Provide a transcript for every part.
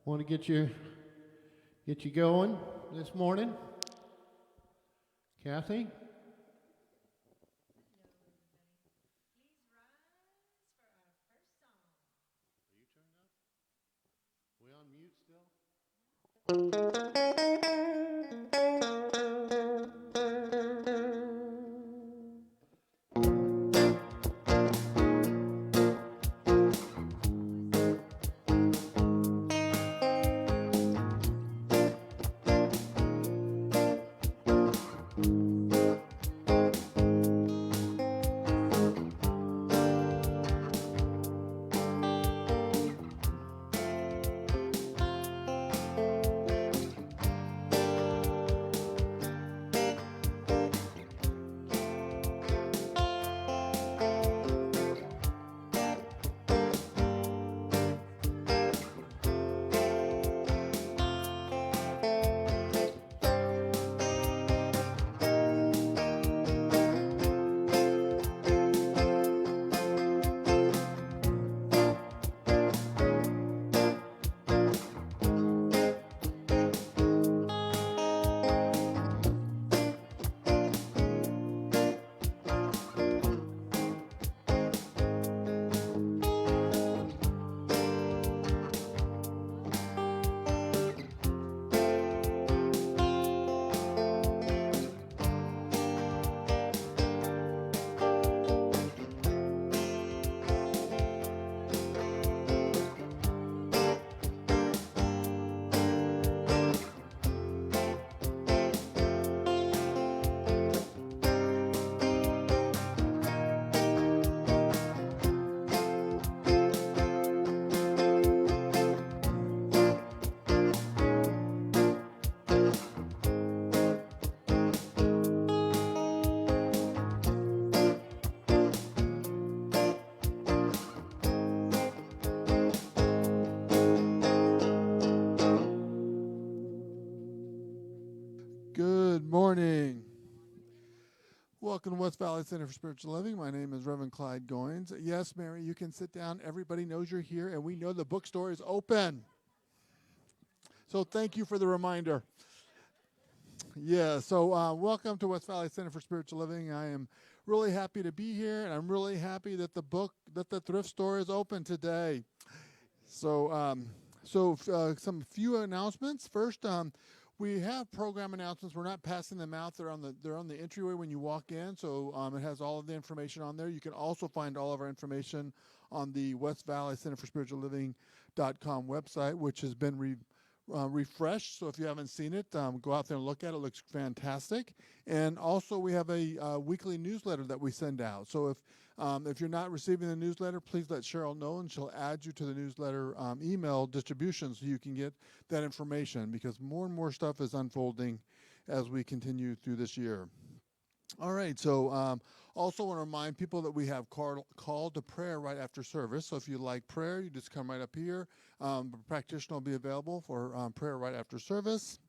Want to get you going this morning, Kathy? We on mute still? Good morning. Welcome to West Valley Center for Spiritual Living. My name is Reverend Clyde Goins. Yes, Mary, you can sit down. Everybody knows you're here, and we know the bookstore is open. So thank you for the reminder. Yeah, so welcome to West Valley Center for Spiritual Living. I am really happy to be here, and I'm really happy that the thrift store is open today. So, some few announcements. First, we have program announcements. We're not passing them out. They're on the entryway when you walk in. So it has all of the information on there. You can also find all of our information on the West Valley Center for Spiritual Living.com website, which has been refreshed. So if you haven't seen it, go out there and look at it. It looks fantastic. And also we have a weekly newsletter that we send out. So if you're not receiving the newsletter, please let Cheryl know, and she'll add you to the newsletter email distribution so you can get that information, because more and more stuff is unfolding as we continue through this year. All right, so also want to remind people that we have call to prayer right after service. So if you like prayer, you just come right up here. A practitioner will be available for prayer right after service.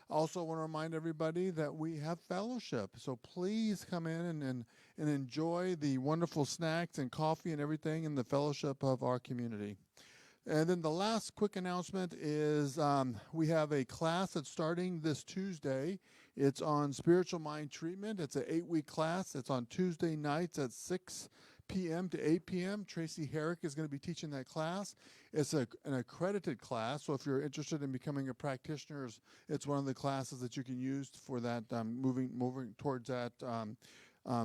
Also want to remind everybody that we have fellowship. So please come in and enjoy the wonderful snacks and coffee and everything in the fellowship of our community. And then the last quick announcement is we have a class that's starting this Tuesday. It's on spiritual mind treatment. It's an 8-week class. It's on Tuesday nights at 6 p.m. to 8 p.m. Tracy Herrick is going to be teaching that class. It's an accredited class, so if you're interested in becoming a practitioner, it's one of the classes that you can use for that, moving towards that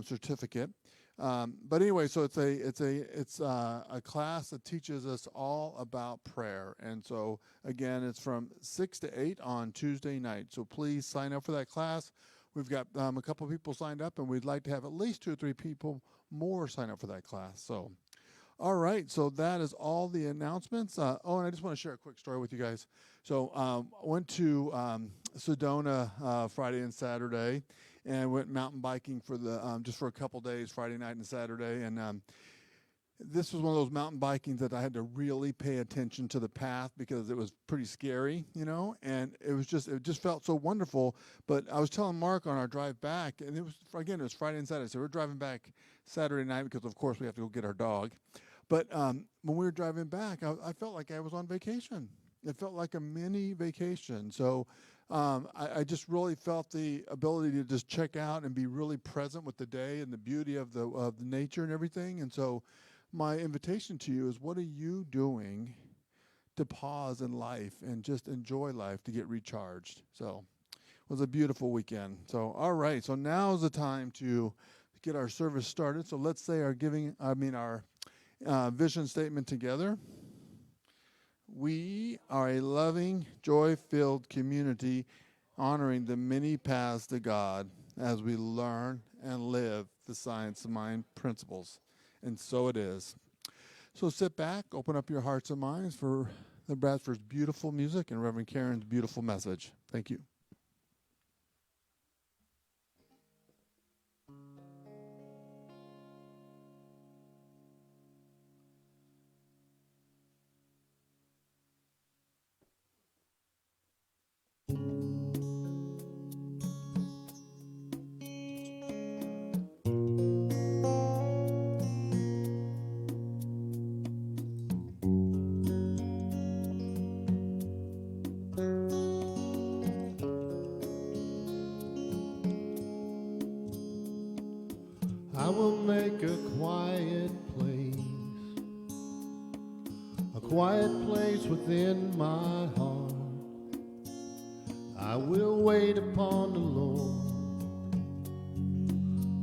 certificate. But anyway, so it's a class that teaches us all about prayer. And so again, it's from 6 to 8 on Tuesday night. So please sign up for that class. We've got a couple of people signed up, and we'd like to have at least 2 or 3 people more sign up for that class. So, all right. So that is all the announcements. And I just want to share a quick story with you guys. So I went to Sedona Friday and Saturday, and went mountain biking for just for a couple days, Friday night and Saturday. And this was one of those mountain bikings that I had to really pay attention to the path, because it was pretty scary, and it just felt so wonderful. But I was telling Mark on our drive back, and it was Friday and Saturday, so we're driving back Saturday night because, of course, we have to go get our dog. But when we were driving back, I felt like I was on vacation. It felt like a mini vacation. So I just really felt the ability to just check out and be really present with the day and the beauty of the nature and everything. And so my invitation to you is, what are you doing to pause in life and just enjoy life, to get recharged? So it was a beautiful weekend. So all right, so now is the time to get our service started. So let's say our vision statement together. We are a loving, joy-filled community honoring the many paths to God as we learn and live the science of mind principles. And so it is. So sit back, open up your hearts and minds for the Bradford's beautiful music and Reverend Karen's beautiful message. Thank you. I will make a quiet place within my heart. I will wait upon the Lord,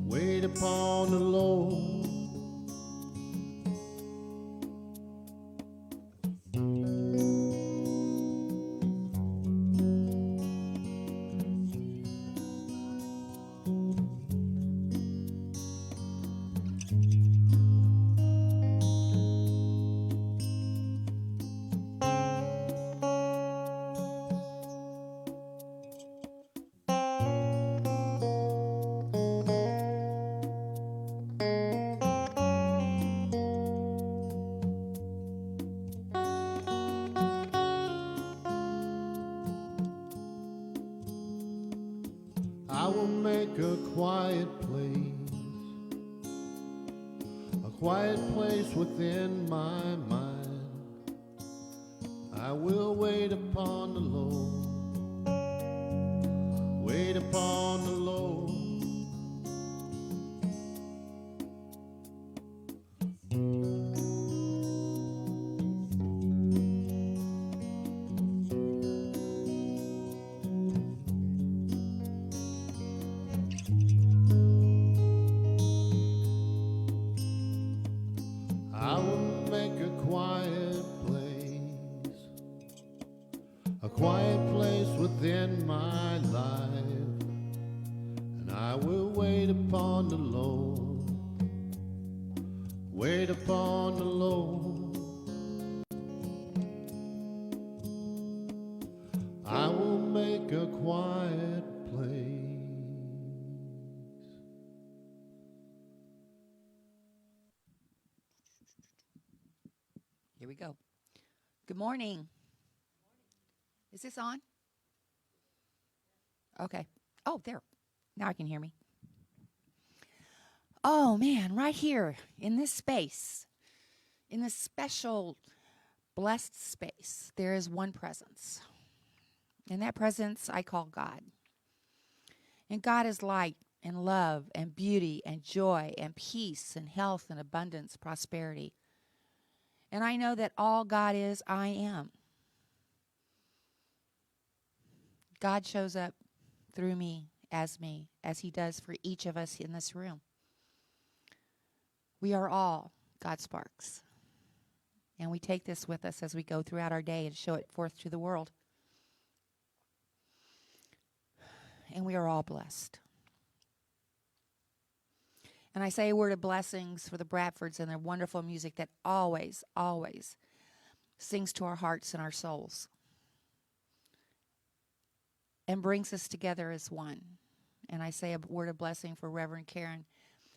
wait upon the Lord. I will make a quiet place within my mind. I will wait upon the Lord, wait upon the Lord. I will make a quiet place within my life, and I will wait upon the Lord, wait upon the Lord. I will make a quiet place. Here we go. Good morning. Is this on? Okay. Oh, there. Now I can hear me. Oh, man, right here in this space, in this special, blessed space, there is one presence. And that presence I call God. And God is light and love and beauty and joy and peace and health and abundance, prosperity. And I know that all God is, I am. God shows up through me, as he does for each of us in this room. We are all God sparks. And we take this with us as we go throughout our day and show it forth to the world. And we are all blessed. And I say a word of blessings for the Bradfords and their wonderful music that always, always sings to our hearts and our souls and brings us together as one. And I say a word of blessing for Reverend Karen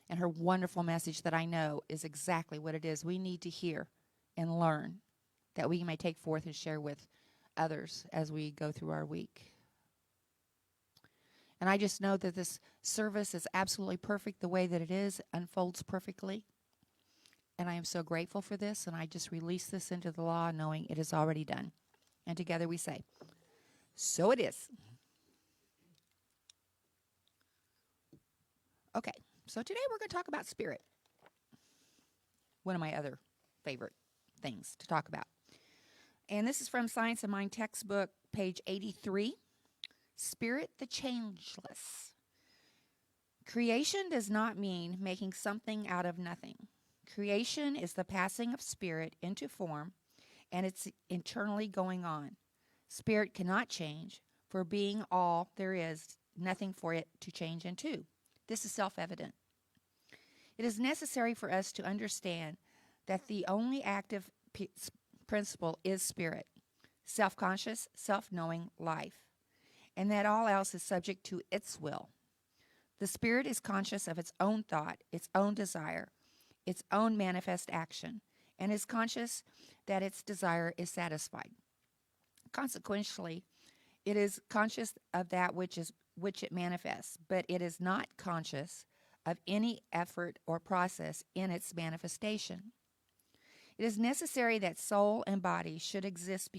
and her wonderful message that I know is exactly what it is we need to hear and learn, that we may take forth and share with others as we go through our week. And I just know that this service is absolutely perfect the way that it is, unfolds perfectly. And I am so grateful for this, and I just release this into the law knowing it is already done. And together we say, so it is. Okay, so today we're going to talk about spirit. One of my other favorite things to talk about. And this is from Science of Mind textbook, page 83. Spirit the changeless. Creation does not mean making something out of nothing. Creation is the passing of spirit into form, and it's internally going on. Spirit cannot change, for being all there is, nothing for it to change into. This is self-evident. It is necessary for us to understand that the only active principle is spirit, self-conscious, self-knowing life, and that all else is subject to its will. The spirit is conscious of its own thought, its own desire, its own manifest action, and is conscious that its desire is satisfied. Consequently, it is conscious of that which it manifests, but it is not conscious of any effort or process in its manifestation. It is necessary that soul and body should exist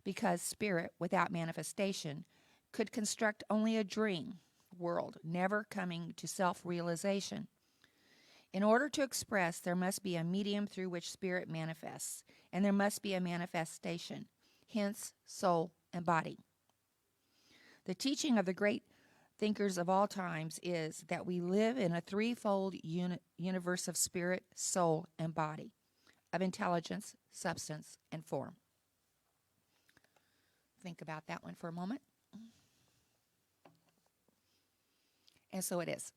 because spirit, without manifestation, could construct only a dream world, never coming to self-realization. In order to express, there must be a medium through which spirit manifests, and there must be a manifestation, hence soul and body. The teaching of the great thinkers of all times is that we live in a threefold universe of spirit, soul, and body, of intelligence, substance, and form. Think about that one for a moment. And so it is.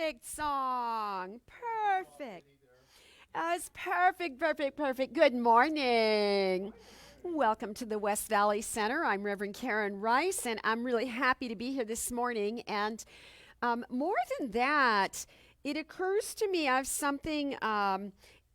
perfect song. Perfect. That's perfect. Good morning. Welcome to the West Valley Center. I'm Reverend Karen Rice, and I'm really happy to be here this morning. And more than that, it occurs to me I have something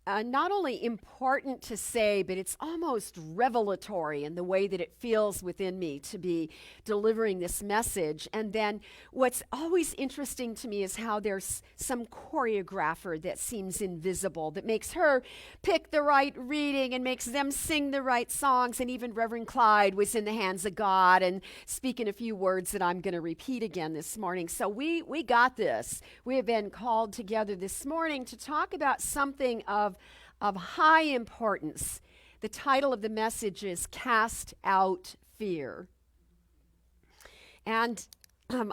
not only important to say, but it's almost revelatory in the way that it feels within me to be delivering this message. And then what's always interesting to me is how there's some choreographer that seems invisible, that makes her pick the right reading and makes them sing the right songs. And even Reverend Clyde was in the hands of God and speaking a few words that I'm going to repeat again this morning. So we got this. We have been called together this morning to talk about something of high importance. The title of the message is Cast Out Fear. And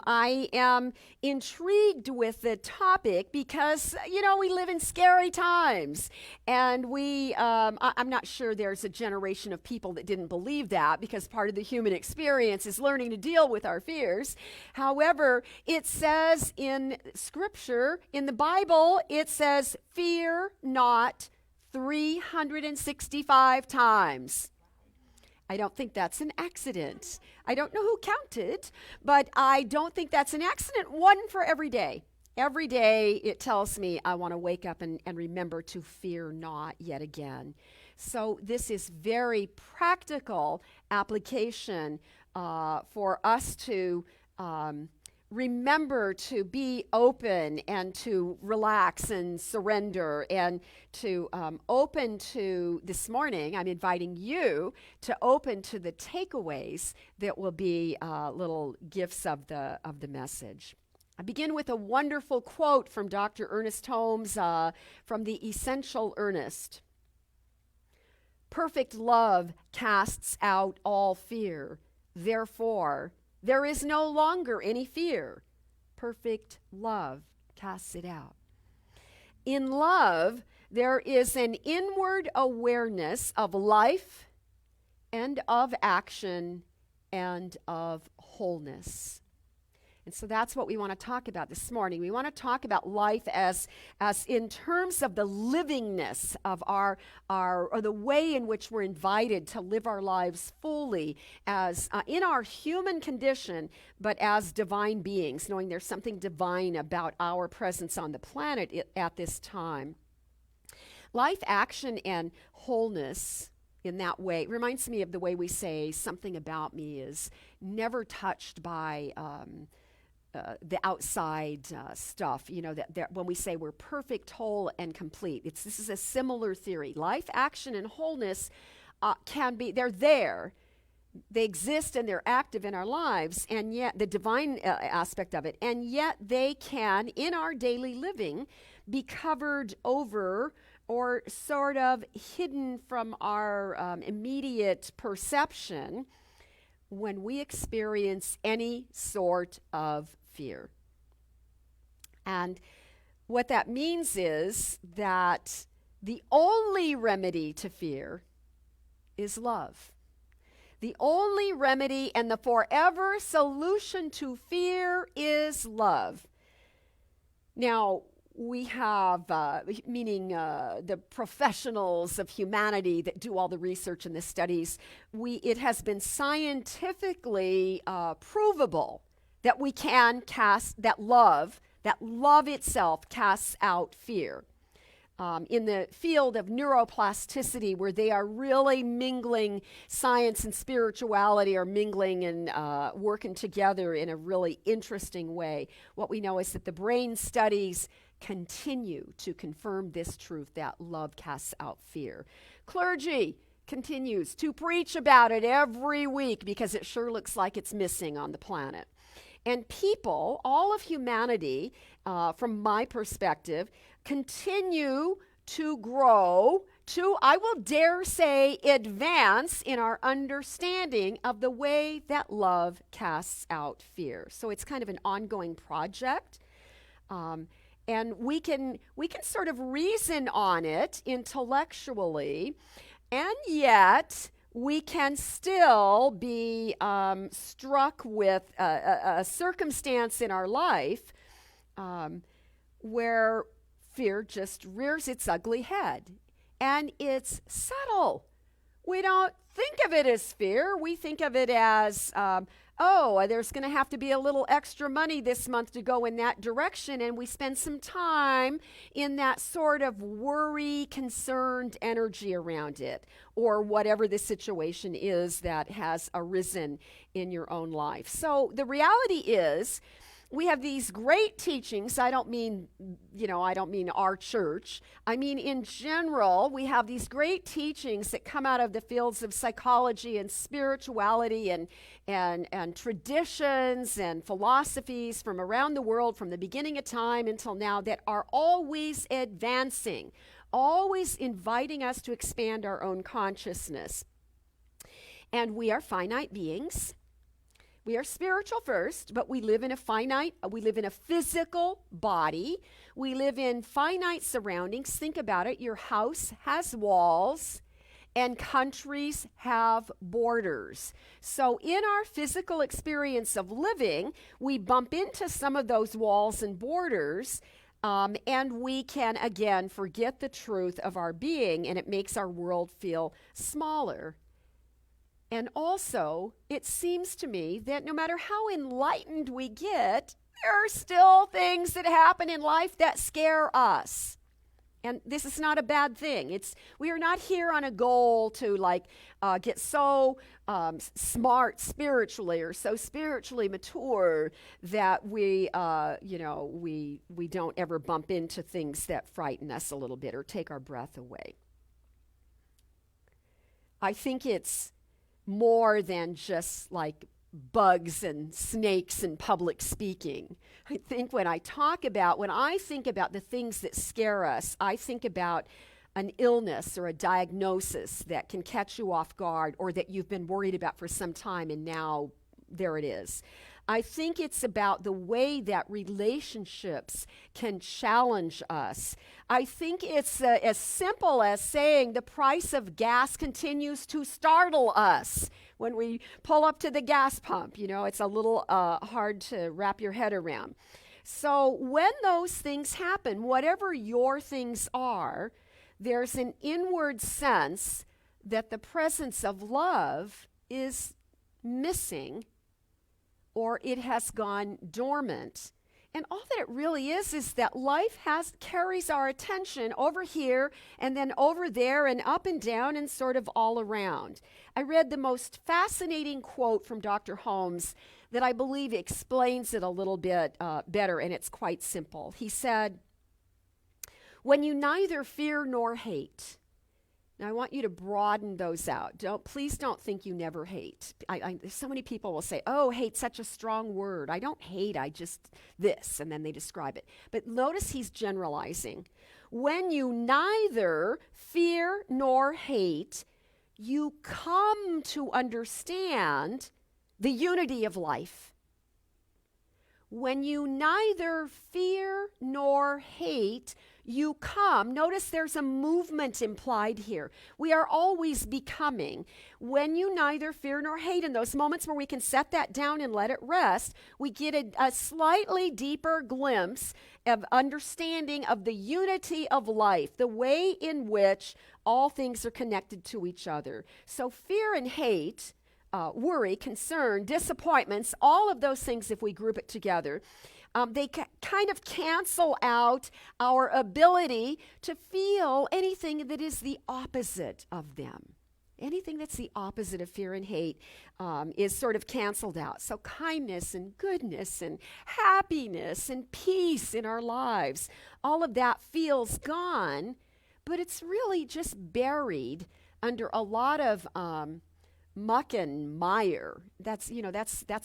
I am intrigued with the topic because, we live in scary times. And I'm not sure there's a generation of people that didn't believe that, because part of the human experience is learning to deal with our fears. However, it says in Scripture, in the Bible, it says, fear not 365 times. I don't think that's an accident. I don't know who counted, but I don't think that's an accident. One for every day. Every day it tells me I want to wake up and remember to fear not yet again. So this is very practical application for us to remember to be open and to relax and surrender and to open to this morning. I'm inviting you to open to the takeaways that will be little gifts of the message. I begin with a wonderful quote from Dr. Ernest Holmes from The Essential Earnest. Perfect love casts out all fear. Therefore, there is no longer any fear. Perfect love casts it out. In love, there is an inward awareness of life and of action and of wholeness. And so that's what we want to talk about this morning. We want to talk about life as in terms of the livingness of our or the way in which we're invited to live our lives fully as in our human condition, but as divine beings, knowing there's something divine about our presence on the planet at this time. Life, action, and wholeness in that way reminds me of the way we say something about me is never touched by the outside stuff, that when we say we're perfect, whole, and complete. This is a similar theory. Life, action, and wholeness they're there. They exist and they're active in our lives, and yet the divine aspect of it, and yet they can, in our daily living, be covered over or sort of hidden from our immediate perception when we experience any sort of fear. And what that means is that the only remedy to fear is love. The only remedy and the forever solution to fear is love. Now, we have, meaning the professionals of humanity that do all the research and the studies, it has been scientifically provable that we can cast that love itself casts out fear. In the field of neuroplasticity, where they are really mingling, science and spirituality are mingling and working together in a really interesting way. What we know is that the brain studies continue to confirm this truth, that love casts out fear. Clergy continues to preach about it every week because it sure looks like it's missing on the planet. And people, all of humanity, from my perspective, continue to grow, to, I will dare say, advance in our understanding of the way that love casts out fear. So it's kind of an ongoing project. And we can sort of reason on it intellectually, and yet we can still be struck with a circumstance in our life where fear just rears its ugly head. And it's subtle. We don't think of it as fear. We think of it as, there's going to have to be a little extra money this month to go in that direction. And we spend some time in that sort of worry, concerned energy around it, or whatever the situation is that has arisen in your own life. So the reality is, we have these great teachings. I don't mean our church. I mean, in general, we have these great teachings that come out of the fields of psychology and spirituality and traditions and philosophies from around the world, from the beginning of time until now, that are always advancing, always inviting us to expand our own consciousness. And we are finite beings. We are spiritual first, but we live in a physical body. We live in finite surroundings. Think about it. Your house has walls and countries have borders. So in our physical experience of living, we bump into some of those walls and borders, and we can, again, forget the truth of our being, and it makes our world feel smaller. And also, it seems to me that no matter how enlightened we get, there are still things that happen in life that scare us. And this is not a bad thing. We are not here on a goal to get so smart spiritually or so spiritually mature that we don't ever bump into things that frighten us a little bit or take our breath away. I think it's more than just like bugs and snakes and public speaking. I think when I think about the things that scare us, I think about an illness or a diagnosis that can catch you off guard or that you've been worried about for some time and now there it is. I think it's about the way that relationships can challenge us. I think it's as simple as saying the price of gas continues to startle us. When we pull up to the gas pump, it's a little hard to wrap your head around. So when those things happen, whatever your things are, there's an inward sense that the presence of love is missing, or it has gone dormant. And all that it really is that life carries our attention over here and then over there and up and down and sort of all around. I read the most fascinating quote from Dr. Holmes that I believe explains it a little bit better, and it's quite simple. He said, "When you neither fear nor hate," now, I want you to broaden those out. Please don't think you never hate. So many people will say, oh, hate's such a strong word. I don't hate, I just this, and then they describe it. But notice he's generalizing. When you neither fear nor hate, you come to understand the unity of life. When you neither fear nor hate, you come. Notice there's a movement implied here. We are always becoming. When you neither fear nor hate, in those moments where we can set that down and let it rest, we get a slightly deeper glimpse of understanding of the unity of life, the way in which all things are connected to each other. So fear and hate, worry, concern, disappointments, all of those things, if we group it together, they kind of cancel out our ability to feel anything that is the opposite of them. Anything that's the opposite of fear and hate is sort of canceled out. So kindness and goodness and happiness and peace in our lives, all of that feels gone, but it's really just buried under a lot of muck and mire. That's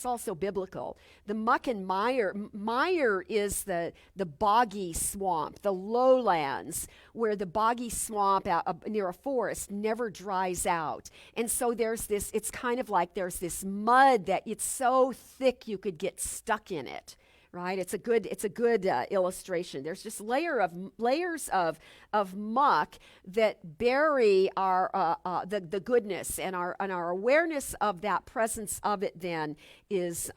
also biblical. The muck and mire is the boggy swamp, the lowlands, where the boggy swamp near a forest never dries out. And so it's kind of like there's this mud that it's so thick you could get stuck in it. Right? It's a good illustration. There's just layers of muck that bury our the goodness, and our awareness of that presence of it then is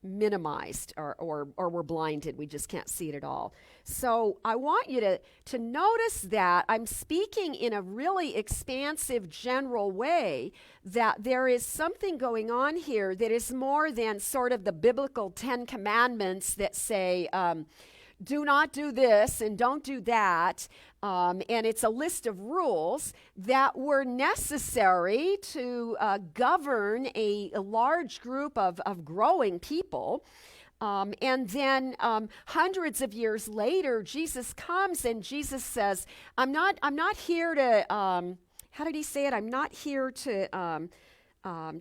minimized or we're blinded. We just can't see it at all. So I want you to notice that I'm speaking in a really expansive, general way, that there is something going on here that is more than sort of the biblical 10 commandments that say, do not do this and don't do that. And it's a list of rules that were necessary to govern a large group of growing people. And then hundreds of years later, Jesus comes and Jesus says, I'm not here to, how did he say it? I'm not here to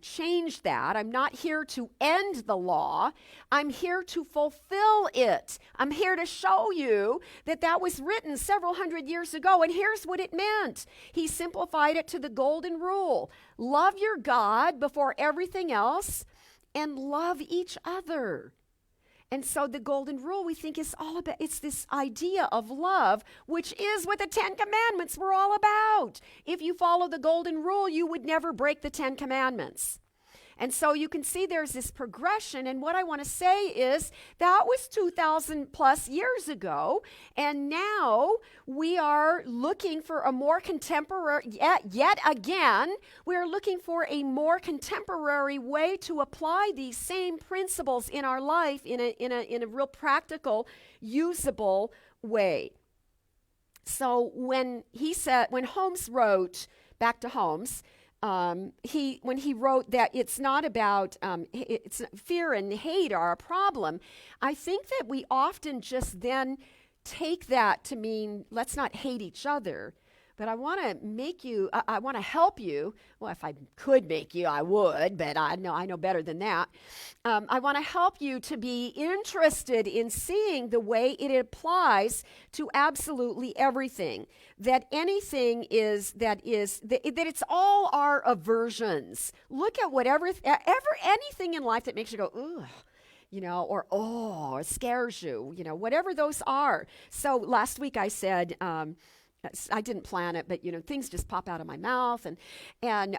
change that. I'm not here to end the law. I'm here to fulfill it. I'm here to show you that that was written several hundred years ago, and here's what it meant. He simplified it to the golden rule. Love your God before everything else, and love each other. And so the golden rule, we think, is all about, it's this idea of love, which is what the 10 Commandments were all about. If you follow the golden rule, you would never break the 10 Commandments. And so you can see there's this progression. And what I want to say is that was 2,000 plus years ago. And now we are looking for a more contemporary, yet again, we are looking for a more contemporary way to apply these same principles in our life in a real practical, usable way. So when Holmes wrote, back to Holmes, when he wrote that it's not about it's fear and hate are a problem, I think that we often just then take that to mean let's not hate each other. But I want to make you, I want to help you. Well, if I could make you, I would, but I know better than that. I want to help you to be interested in seeing the way it applies to absolutely everything. That anything is, that it's all our aversions. Look at anything in life that makes you go, ugh. Or scares you, whatever those are. So last week I said, I didn't plan it, but things just pop out of my mouth, and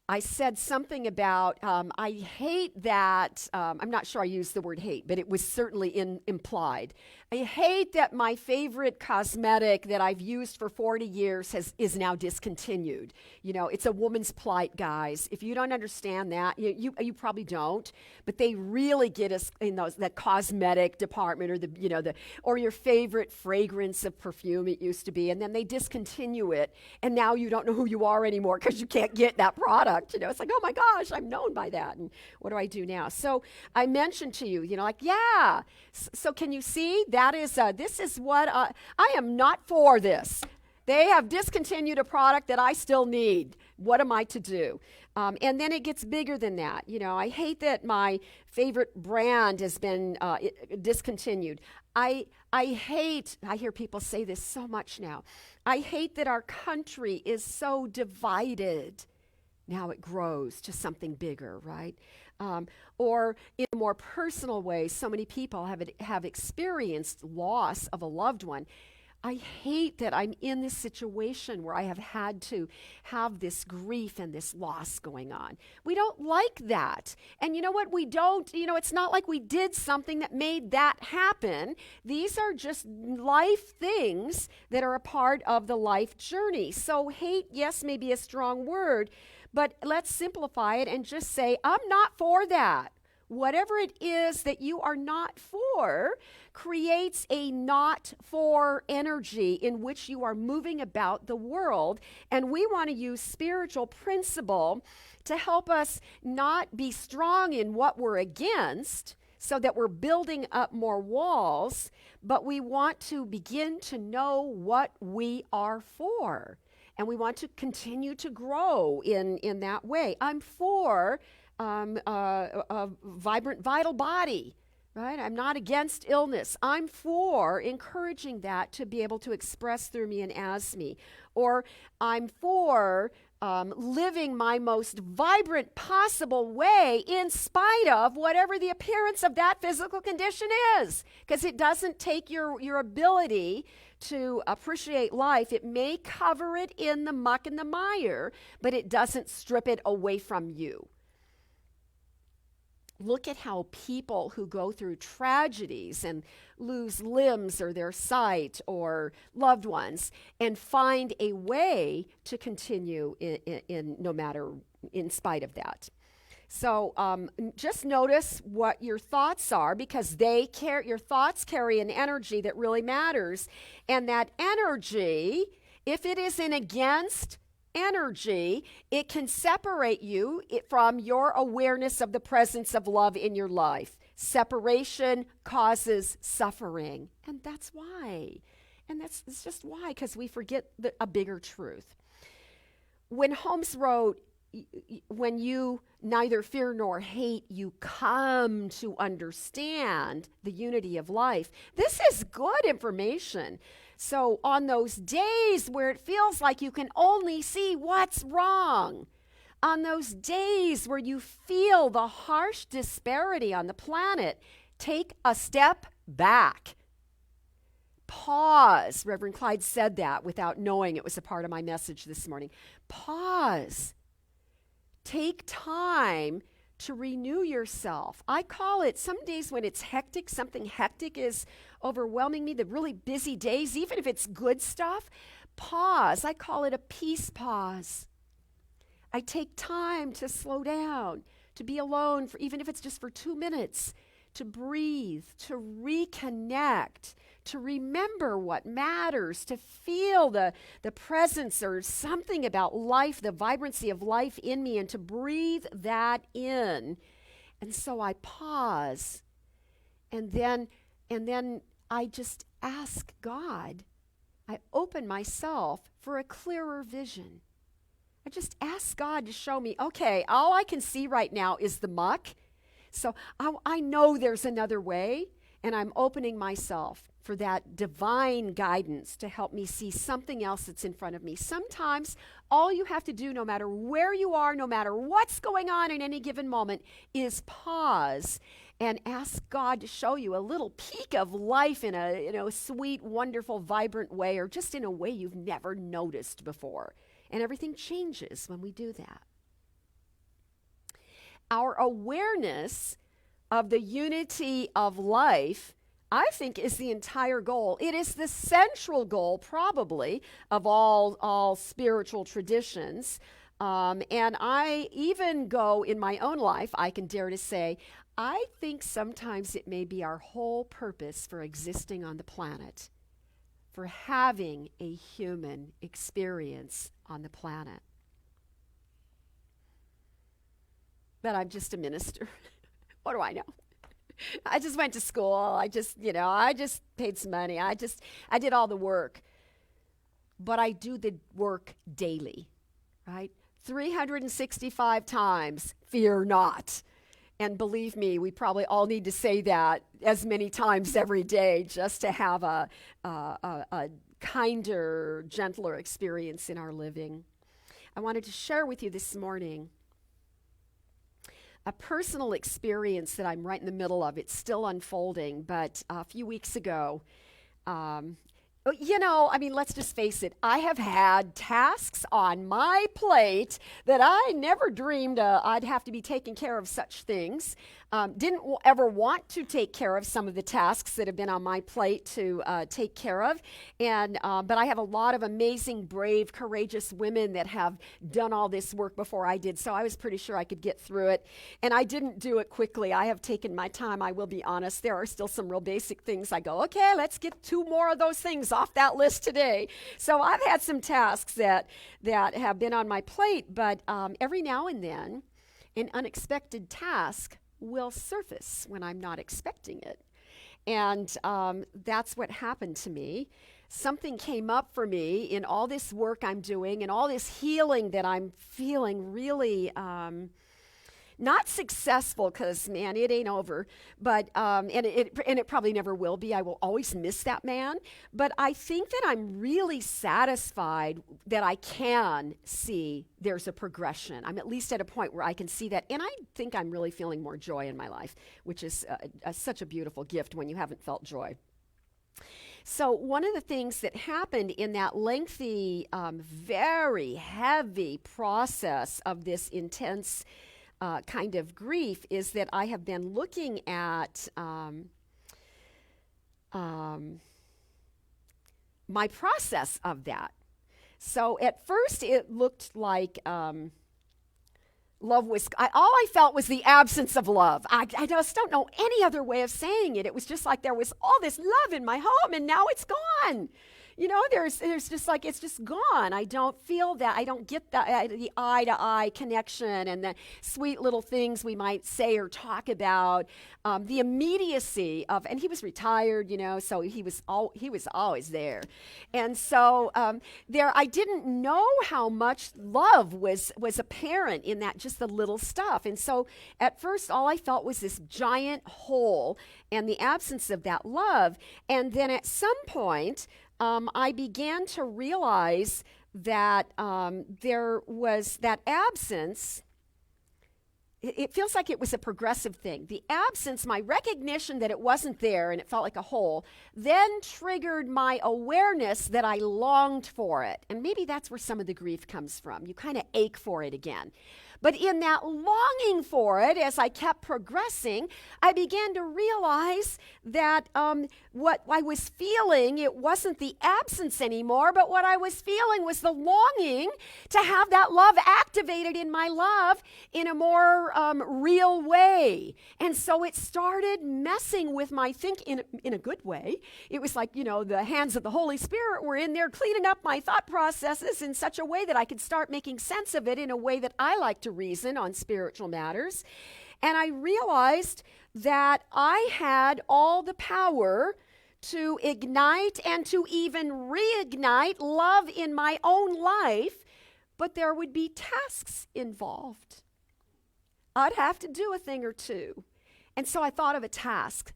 I said something about I hate that. I'm not sure I used the word hate, but it was certainly implied. I hate that my favorite cosmetic that I've used for 40 years is now discontinued. It's a woman's plight, guys. If you don't understand that, you probably don't. But they really get us in that cosmetic department, or your favorite fragrance of perfume it used to be, and then they discontinue it, and now you don't know who you are anymore because you can't get that product. It's like, oh my gosh, I'm known by that, and what do I do now? So I mentioned to you, yeah. So can you see that is this is what I am not for this. They have discontinued a product that I still need. What am I to do? And then it gets bigger than that. I hate that my favorite brand has been discontinued. I hear people say this so much now. I hate that our country is so divided. Now it grows to something bigger, right? Or in a more personal way, so many people have experienced loss of a loved one. I hate that I'm in this situation where I have had to have this grief and this loss going on. We don't like that. And you know what? We don't, it's not like we did something that made that happen. These are just life things that are a part of the life journey. So hate, yes, may be a strong word, but let's simplify it and just say, I'm not for that. Whatever it is that you are not for creates a not for energy in which you are moving about the world. And we want to use spiritual principle to help us not be strong in what we're against so that we're building up more walls, but we want to begin to know what we are for. And we want to continue to grow in that way. I'm for a vibrant, vital body, right? I'm not against illness. I'm for encouraging that to be able to express through me and as me. Or I'm for living my most vibrant possible way in spite of whatever the appearance of that physical condition is. Because it doesn't take your ability to appreciate life. It may cover it in the muck and the mire, but it doesn't strip it away from you. Look at how people who go through tragedies and lose limbs or their sight or loved ones and find a way to continue in no matter, in spite of that. So just notice what your thoughts are, because your thoughts carry an energy that really matters. And that energy, if it is an against energy, it can separate you from your awareness of the presence of love in your life. Separation causes suffering. And that's why. It's just why, because we forget a bigger truth. When Holmes wrote, when you neither fear nor hate, you come to understand the unity of life. This is good information. So on those days where it feels like you can only see what's wrong, on those days where you feel the harsh disparity on the planet, take a step back. Pause. Reverend Clyde said that without knowing it was a part of my message this morning. Pause. Take time to renew yourself. I call it, some days when it's hectic, something hectic is overwhelming me, the really busy days, even if it's good stuff, pause. I call it a peace pause. I take time to slow down, to be alone, even if it's just for 2 minutes, to breathe, to reconnect, to remember what matters, to feel the presence or something about life, the vibrancy of life in me, and to breathe that in. And so I pause, and then I just ask God. I open myself for a clearer vision. I just ask God to show me, okay, all I can see right now is the muck. So I know there's another way, and I'm opening myself for that divine guidance to help me see something else that's in front of me. Sometimes all you have to do, no matter where you are, no matter what's going on in any given moment, is pause and ask God to show you a little peek of life in a sweet, wonderful, vibrant way, or just in a way you've never noticed before. And everything changes when we do that. Our awareness of the unity of life, I think, is the entire goal. It is the central goal, probably, of all spiritual traditions. And I even go in my own life, I can dare to say, I think sometimes it may be our whole purpose for existing on the planet, for having a human experience on the planet. But I'm just a minister. What do I know? I just went to school. I just paid some money. I did all the work. But I do the work daily, right? 365 times, fear not. And believe me, we probably all need to say that as many times every day just to have a kinder, gentler experience in our living. I wanted to share with you this morning a personal experience that I'm right in the middle of. It's still unfolding, but a few weeks ago, let's just face it, I have had tasks on my plate that I never dreamed I'd have to be taking care of such things. Didn't ever want to take care of some of the tasks that have been on my plate to take care of. But I have a lot of amazing, brave, courageous women that have done all this work before I did, so I was pretty sure I could get through it. And I didn't do it quickly. I have taken my time, I will be honest. There are still some real basic things I go, okay, let's get 2 more of those things off that list today. So I've had some tasks that have been on my plate, but every now and then, an unexpected task will surface when I'm not expecting it. And that's what happened to me. Something came up for me in all this work I'm doing and all this healing that I'm feeling really not successful, because, man, it ain't over. But and it probably never will be. I will always miss that man. But I think that I'm really satisfied that I can see there's a progression. I'm at least at a point where I can see that. And I think I'm really feeling more joy in my life, which is such a beautiful gift when you haven't felt joy. So one of the things that happened in that lengthy, very heavy process of this intense kind of grief is that I have been looking at my process of that. So at first it looked like love was, all I felt was the absence of love. I just don't know any other way of saying it. It was just like there was all this love in my home and now it's gone. You know, there's just like, it's just gone. I don't feel that. I don't get the eye-to-eye connection and the sweet little things we might say or talk about. The immediacy of, and he was retired, you know, so he was always there. And so I didn't know how much love was apparent in that, just the little stuff. And so at first, all I felt was this giant hole and the absence of that love. And then at some point, I began to realize that there was that absence. It feels like it was a progressive thing. The absence, my recognition that it wasn't there and it felt like a hole, then triggered my awareness that I longed for it. And maybe that's where some of the grief comes from. You kind of ache for it again. But in that longing for it, as I kept progressing, I began to realize that what I was feeling, it wasn't the absence anymore, but what I was feeling was the longing to have that love activated in my love in a more real way. And so it started messing with my thinking in a good way. It was like, you know, the hands of the Holy Spirit were in there cleaning up my thought processes in such a way that I could start making sense of it in a way that I like to reason on spiritual matters. And I realized that I had all the power to ignite and to even reignite love in my own life, but there would be tasks involved. I'd have to do a thing or two. And so I thought of a task.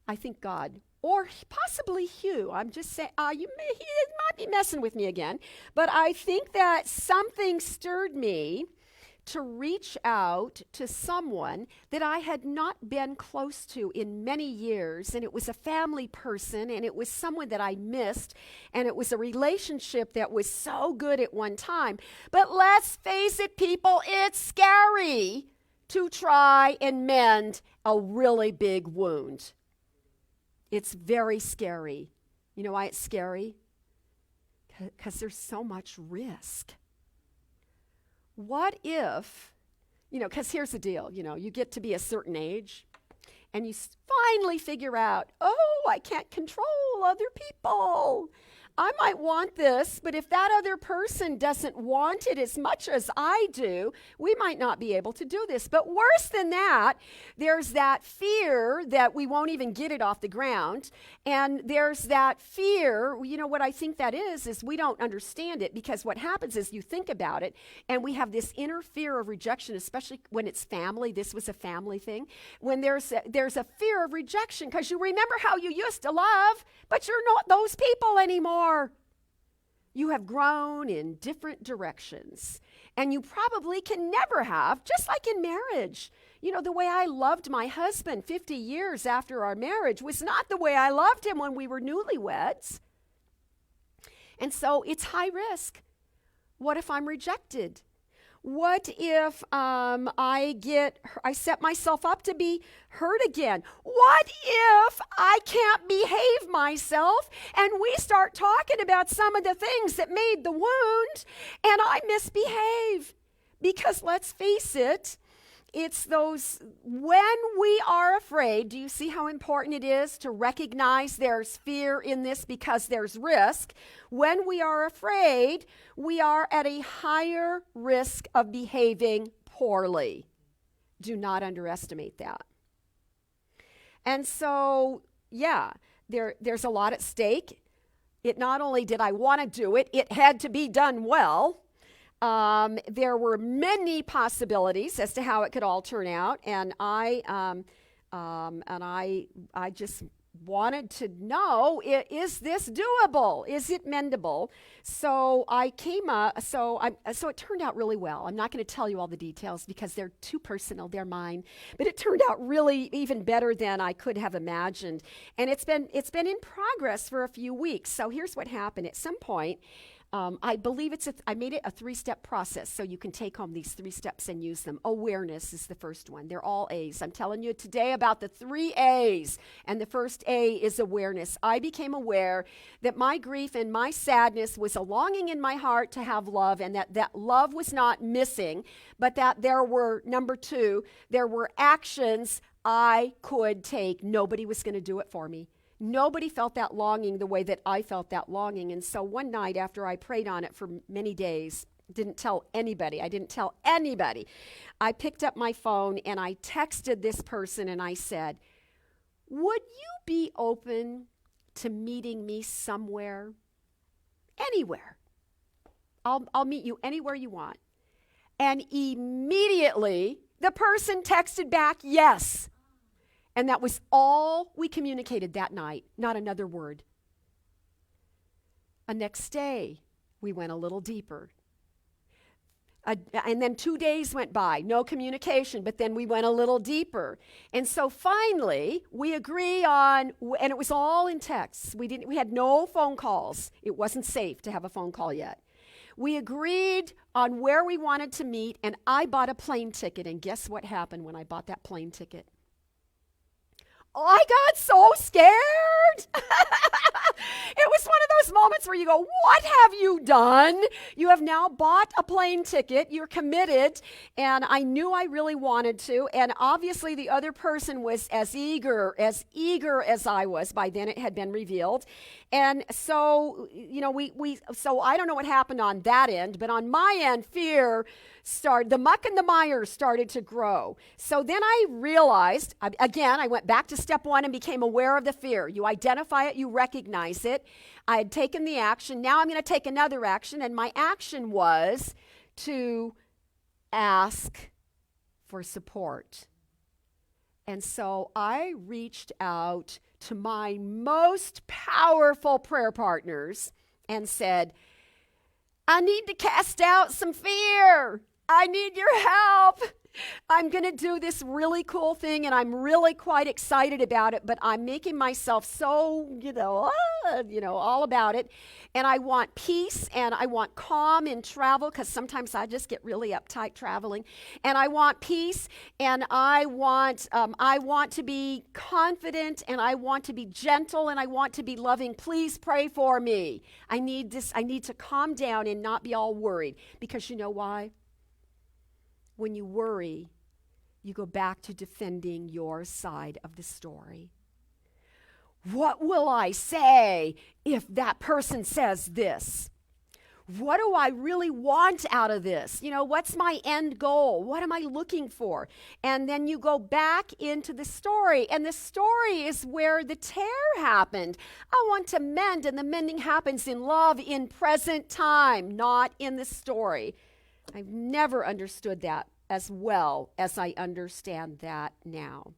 I think God, or possibly Hugh. I'm just saying, he might be messing with me again. But I think that something stirred me to reach out to someone that I had not been close to in many years. And it was a family person, and it was someone that I missed. And it was a relationship that was so good at one time. But let's face it, people, it's scary to try and mend a really big wound. It's very scary. You know why it's scary? Because there's so much risk. What if, you know, because here's the deal, you know, you get to be a certain age and you finally figure out, oh, I can't control other people. I might want this, but if that other person doesn't want it as much as I do, we might not be able to do this. But worse than that, there's that fear that we won't even get it off the ground. And there's that fear, you know what I think that is we don't understand it, because what happens is you think about it and we have this inner fear of rejection, especially when it's family. This was a family thing. When there's a fear of rejection because you remember how you used to love, but you're not those people anymore. You have grown in different directions, and you probably can never have, just like in marriage. You know, the way I loved my husband 50 years after our marriage was not the way I loved him when we were newlyweds. And so it's high risk. What if I'm rejected? What if I set myself up to be hurt again? What if I can't behave myself and we start talking about some of the things that made the wound and I misbehave? Because let's face it, it's those, when we are afraid, do you see how important it is to recognize there's fear in this because there's risk? When we are afraid, we are at a higher risk of behaving poorly. Do not underestimate that. And so, yeah, there's a lot at stake. It not only did I want to do it, it had to be done well. There were many possibilities as to how it could all turn out, and I just wanted to know, is this doable? Is it mendable? So so it turned out really well. I'm not going to tell you all the details because they're too personal, they're mine, but it turned out really even better than I could have imagined. And it's been in progress for a few weeks. So here's what happened. At some point, I believe I made it a 3-step process so you can take home these 3 steps and use them. Awareness is the first one. They're all A's. I'm telling you today about the 3 A's. And the first A is awareness. I became aware that my grief and my sadness was a longing in my heart to have love, and that love was not missing, but that there were, number 2, there were actions I could take. Nobody was going to do it for me. Nobody felt that longing the way that I felt that longing. And so one night after I prayed on it for many days, didn't tell anybody. I picked up my phone and I texted this person and I said, would you be open to meeting me somewhere? Anywhere. I'll meet you anywhere you want. And immediately the person texted back, yes. And that was all we communicated that night, not another word. Next day, we went a little deeper. And then 2 days went by, no communication, but then we went a little deeper. And so finally, we agree on, and it was all in texts. We had no phone calls. It wasn't safe to have a phone call yet. We agreed on where we wanted to meet, and I bought a plane ticket. And guess what happened when I bought that plane ticket? I got so scared. It was one of those moments where you go, what have you done? You have now bought a plane ticket. You're committed. And I knew I really wanted to. And obviously the other person was as eager as I was. By then it had been revealed. And so, so I don't know what happened on that end, but on my end, fear started, the muck and the mire started to grow. So then I realized, again, I went back to step 1 and became aware of the fear. You identify it, you recognize it. I had taken the action. Now I'm going to take another action. And my action was to ask for support. And so I reached out to my most powerful prayer partners and said, I need to cast out some fear. I need your help. I'm going to do this really cool thing, and I'm really quite excited about it, but I'm making myself so, all about it. And I want peace, and I want calm in travel, because sometimes I just get really uptight traveling. And I want peace, and I want to be confident, and I want to be gentle, and I want to be loving. Please pray for me. I need to calm down and not be all worried, because you know why? When you worry, you go back to defending your side of the story. What will I say if that person says this? What do I really want out of this? What's my end goal? What am I looking for? And then you go back into the story, and the story is where the tear happened. I want to mend, and the mending happens in love, in present time, not in the story. I've never understood that as well as I understand that now.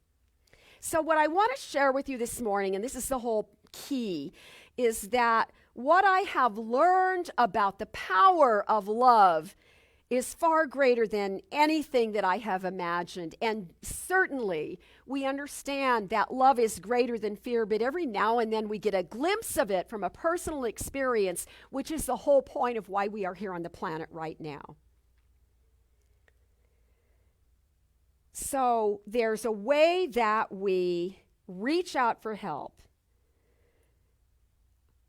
So what I want to share with you this morning, and this is the whole key, is that what I have learned about the power of love is far greater than anything that I have imagined. And certainly we understand that love is greater than fear, but every now and then we get a glimpse of it from a personal experience, which is the whole point of why we are here on the planet right now. So there's a way that we reach out for help.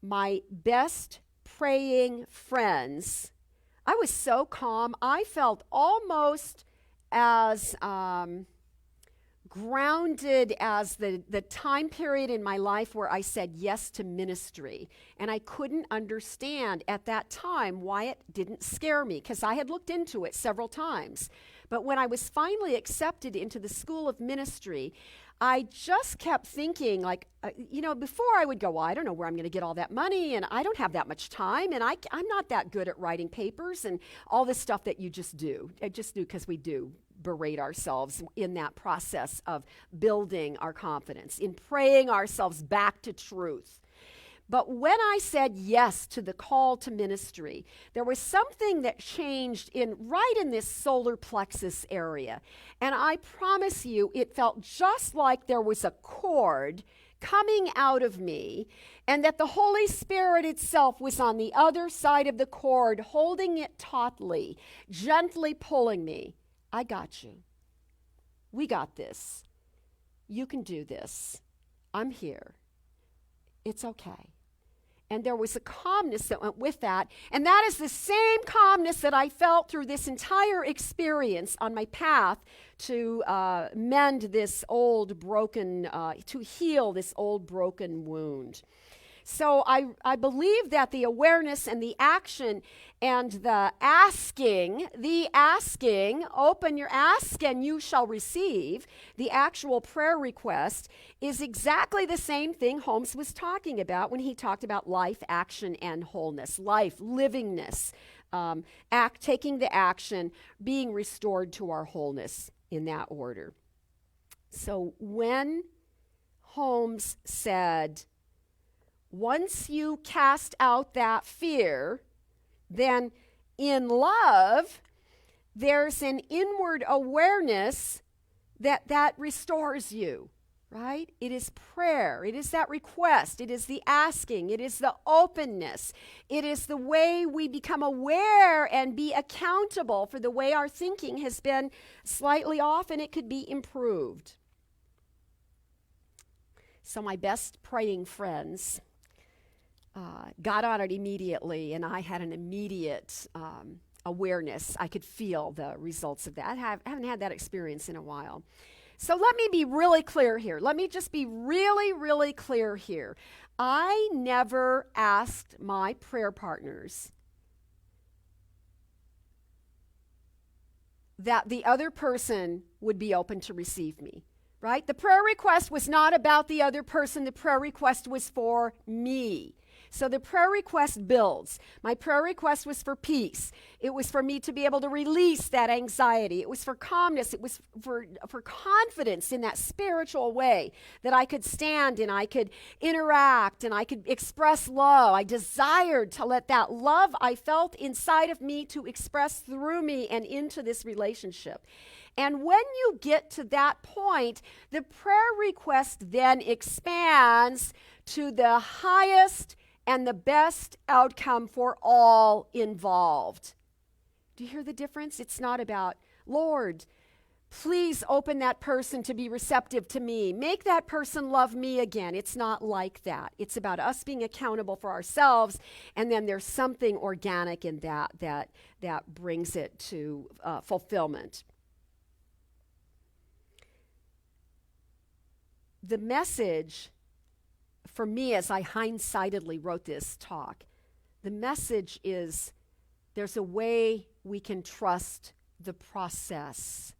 My best praying friends, I was so calm. I felt almost as grounded as the time period in my life where I said yes to ministry. And I couldn't understand at that time why it didn't scare me, because I had looked into it several times. But when I was finally accepted into the school of ministry, I just kept thinking, before I would go, well, I don't know where I'm going to get all that money, and I don't have that much time, and I'm not that good at writing papers and all this stuff that you just do. I just do because we do berate ourselves in that process of building our confidence, in praying ourselves back to truth. But when I said yes to the call to ministry, there was something that changed right in this solar plexus area. And I promise you, it felt just like there was a cord coming out of me, and that the Holy Spirit itself was on the other side of the cord, holding it tautly, gently pulling me. I got you. We got this. You can do this. I'm here. It's okay. And there was a calmness that went with that. And that is the same calmness that I felt through this entire experience on my path to mend this old broken, to heal this old broken wound. So I believe that the awareness and the action and the asking, open your ask and you shall receive, the actual prayer request is exactly the same thing Holmes was talking about when he talked about life, action, and wholeness. Life, livingness, taking the action, being restored to our wholeness in that order. So when Holmes said, once you cast out that fear, then in love, there's an inward awareness that restores you, right? It is prayer. It is that request. It is the asking. It is the openness. It is the way we become aware and be accountable for the way our thinking has been slightly off, and it could be improved. So my best praying friends got on it immediately, and I had an immediate awareness. I could feel the results of that. I haven't had that experience in a while. So let me be really clear here. Let me just be really, really clear here. I never asked my prayer partners that the other person would be open to receive me. Right? The prayer request was not about the other person. The prayer request was for me. So the prayer request builds. My prayer request was for peace. It was for me to be able to release that anxiety. It was for calmness. It was for confidence in that spiritual way that I could stand and I could interact and I could express love. I desired to let that love I felt inside of me to express through me and into this relationship. And when you get to that point, the prayer request then expands to the highest and the best outcome for all involved. Do you hear the difference? It's not about, Lord, please open that person to be receptive to me. Make that person love me again. It's not like that. It's about us being accountable for ourselves, and then there's something organic in that brings it to fulfillment. The message for me, as I hindsightedly wrote this talk, the message is there's a way we can trust the process.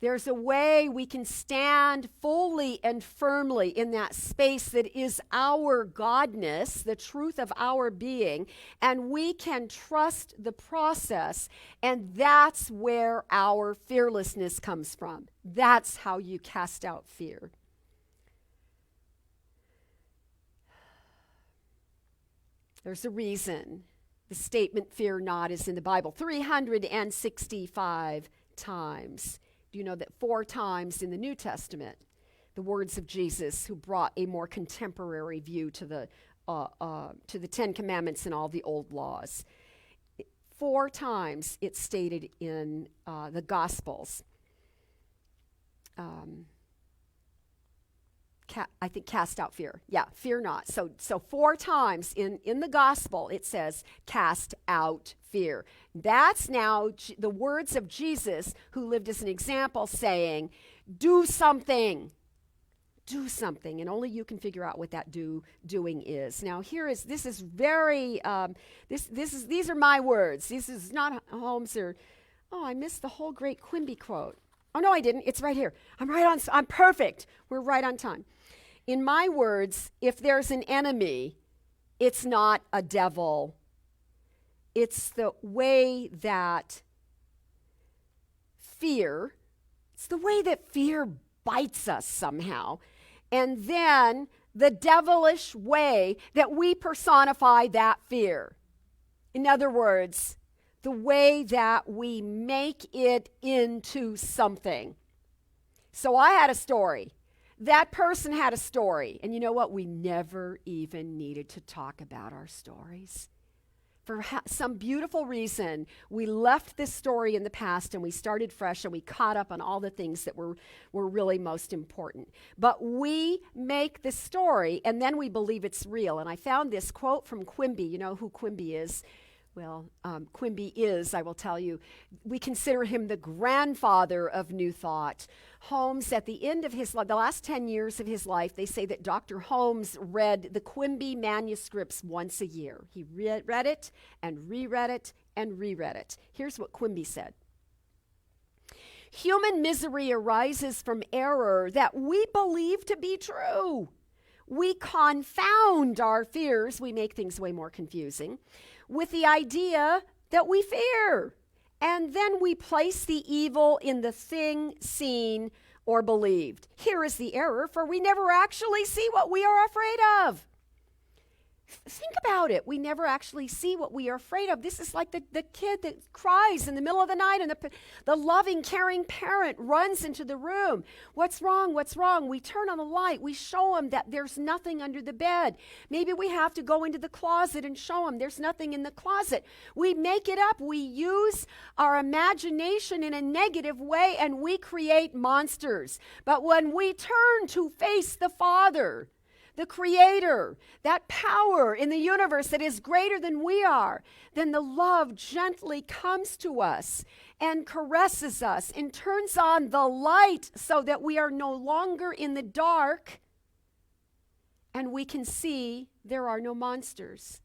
There's a way we can stand fully and firmly in that space that is our Godness, the truth of our being, and we can trust the process, and that's where our fearlessness comes from. That's how you cast out fear. There's a reason the statement, fear not, is in the Bible 365 times. Do you know that 4 times in the New Testament, the words of Jesus, who brought a more contemporary view to the 10 Commandments and all the old laws, 4 times it's stated in the Gospels. I think cast out fear. Yeah, fear not. So 4 times in the gospel it says cast out fear. That's now the words of Jesus, who lived as an example, saying, do something. Do something. And only you can figure out what that doing is. Now these are my words. This is not Holmes or, I missed the whole great Quimby quote. Oh no, I didn't. It's right here. I'm perfect. We're right on time. In my words, if there's an enemy, it's not a devil. It's the way that fear bites us somehow. And then the devilish way that we personify that fear. In other words, the way that we make it into something. So I had a story That person had a story. And you know what? We never even needed to talk about our stories. For some beautiful reason, we left this story in the past and we started fresh and we caught up on all the things that were really most important. But we make the story and then we believe it's real. And I found this quote from Quimby. You know who Quimby is? Well, Quimby is, I will tell you, we consider him the grandfather of New Thought. Holmes, at the end of his life, the last 10 years of his life, they say that Dr. Holmes read the Quimby manuscripts once a year. He read it and reread it and reread it. Here's what Quimby said. Human misery arises from error that we believe to be true. We confound our fears, we make things way more confusing, with the idea that we fear. And then we place the evil in the thing seen or believed. Here is the error, for we never actually see what we are afraid of. Think about it. We never actually see what we are afraid of. This is like the kid that cries in the middle of the night and the loving, caring parent runs into the room. What's wrong? What's wrong? We turn on the light. We show them that there's nothing under the bed. Maybe we have to go into the closet and show them there's nothing in the closet. We make it up. We use our imagination in a negative way and we create monsters. But when we turn to face the Father, the Creator, that power in the universe that is greater than we are, then the love gently comes to us and caresses us and turns on the light so that we are no longer in the dark and we can see there are no monsters.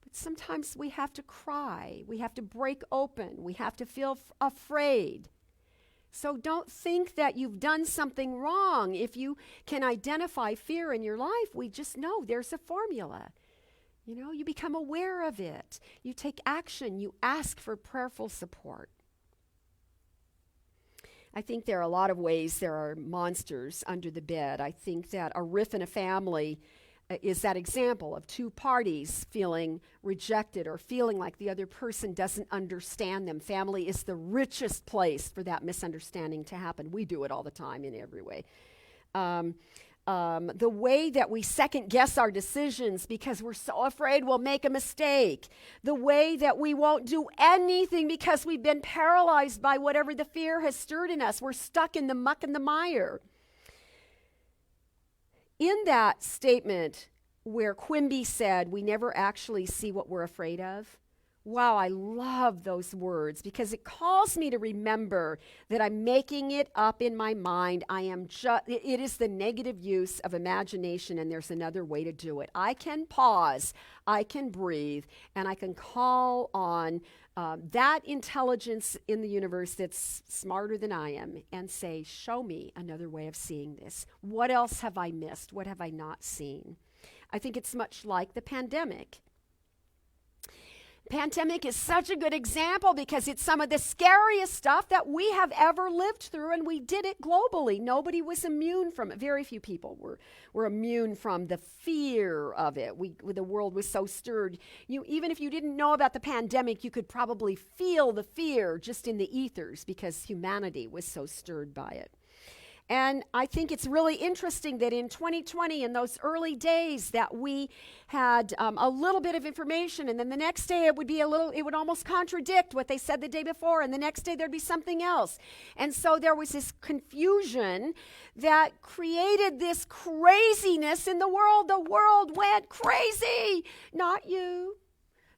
But sometimes we have to cry, we have to break open, we have to feel afraid. So don't think that you've done something wrong. If you can identify fear in your life, we just know there's a formula. You know, you become aware of it. You take action. You ask for prayerful support. I think there are a lot of ways there are monsters under the bed. I think that a rift in a family is that example of two parties feeling rejected or feeling like the other person doesn't understand them. Family is the richest place for that misunderstanding to happen. We do it all the time in every way. The way that we second guess our decisions because we're so afraid we'll make a mistake. The way that we won't do anything because we've been paralyzed by whatever the fear has stirred in us. We're stuck in the muck and the mire. In that statement where Quimby said, we never actually see what we're afraid of, wow, I love those words because it calls me to remember that I'm making it up in my mind. It is the negative use of imagination, and there's another way to do it. I can pause, I can breathe, and I can call on that intelligence in the universe that's smarter than I am and say, show me another way of seeing this. What else have I missed? What have I not seen? I think it's much like the pandemic. Pandemic is such a good example because it's some of the scariest stuff that we have ever lived through, and we did it globally. Nobody was immune from it. Very few people were immune from the fear of it. The world was so stirred. Even if you didn't know about the pandemic, you could probably feel the fear just in the ethers because humanity was so stirred by it. And I think it's really interesting that in 2020, in those early days, that we had a little bit of information, and then the next day it would almost contradict what they said the day before, and the next day there'd be something else. And so there was this confusion that created this craziness in the world. The world went crazy. Not you.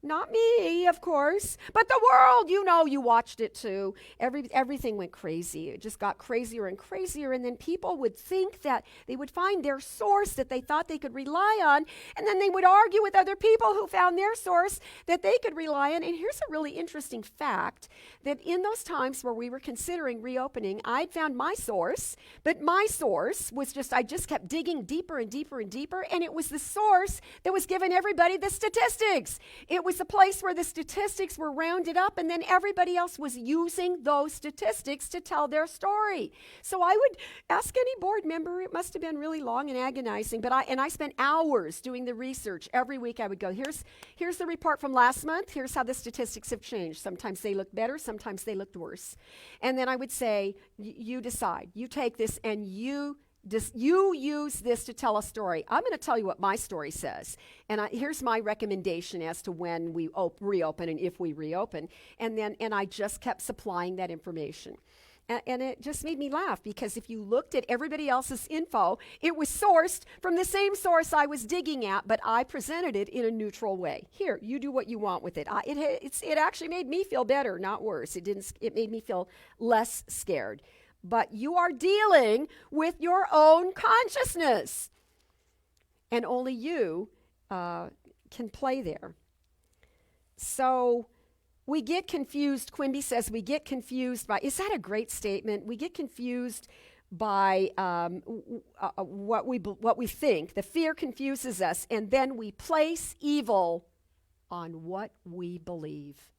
Not me, of course, but the world, you watched it too. Everything went crazy. It just got crazier and crazier, and then people would think that they would find their source that they thought they could rely on, and then they would argue with other people who found their source that they could rely on. And here's a really interesting fact, that in those times where we were considering reopening, I'd found my source, but my source was I just kept digging deeper and deeper and deeper, and it was the source that was giving everybody the statistics. It was the place where the statistics were rounded up, and then everybody else was using those statistics to tell their story. So I would ask any board member, it must have been really long and agonizing, but I spent hours doing the research. Every week I would go, here's the report from last month, here's how the statistics have changed. Sometimes they looked better, sometimes they looked worse. And then I would say, you decide, you take this and you You use this to tell a story. I'm going to tell you what my story says. And here's my recommendation as to when we reopen and if we reopen. And I just kept supplying that information. And it just made me laugh, because if you looked at everybody else's info, it was sourced from the same source I was digging at, but I presented it in a neutral way. Here, you do what you want with it. It actually made me feel better, not worse. It made me feel less scared. But you are dealing with your own consciousness, and only you can play there. So we get confused. Quimby says we get confused by, is that a great statement? We get confused by what we think. The fear confuses us, and then we place evil on what we believe.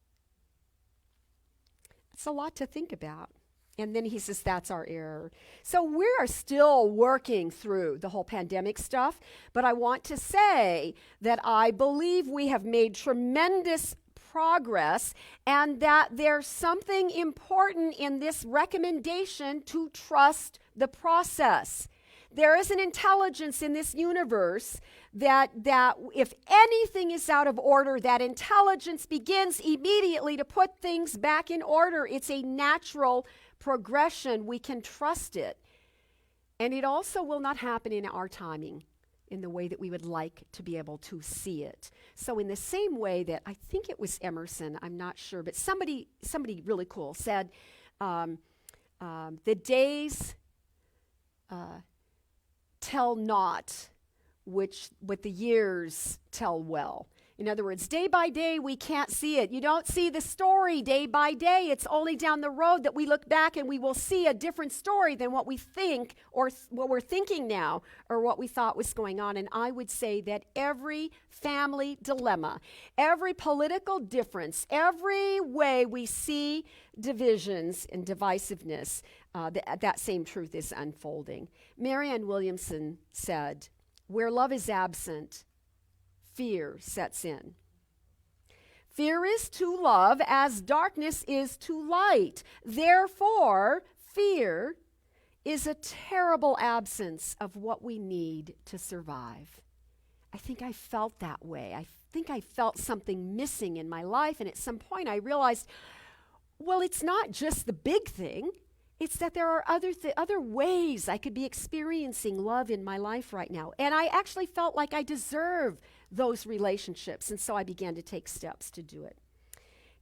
It's a lot to think about. And then he says that's our error. So we are still working through the whole pandemic stuff, but I want to say that I believe we have made tremendous progress, and that there's something important in this recommendation to trust the process. There is an intelligence in this universe that if anything is out of order, that intelligence begins immediately to put things back in order. It's a natural progression. We can trust it. And it also will not happen in our timing, in the way that we would like to be able to see it. So in the same way that, I think it was Emerson, I'm not sure, but somebody really cool said, the days tell not, but the years tell well. In other words, day by day, we can't see it. You don't see the story day by day. It's only down the road that we look back and we will see a different story than what we think, or what we're thinking now, or what we thought was going on. And I would say that every family dilemma, every political difference, every way we see divisions and divisiveness, that same truth is unfolding. Marianne Williamson said, "Where love is absent, fear sets in. Fear is to love as darkness is to light. Therefore, fear is a terrible absence of what we need to survive." I think I felt that way. I think I felt something missing in my life, and at some point I realized, well, it's not just the big thing. It's that there are other ways I could be experiencing love in my life right now. And I actually felt like I deserve those relationships. And so I began to take steps to do it.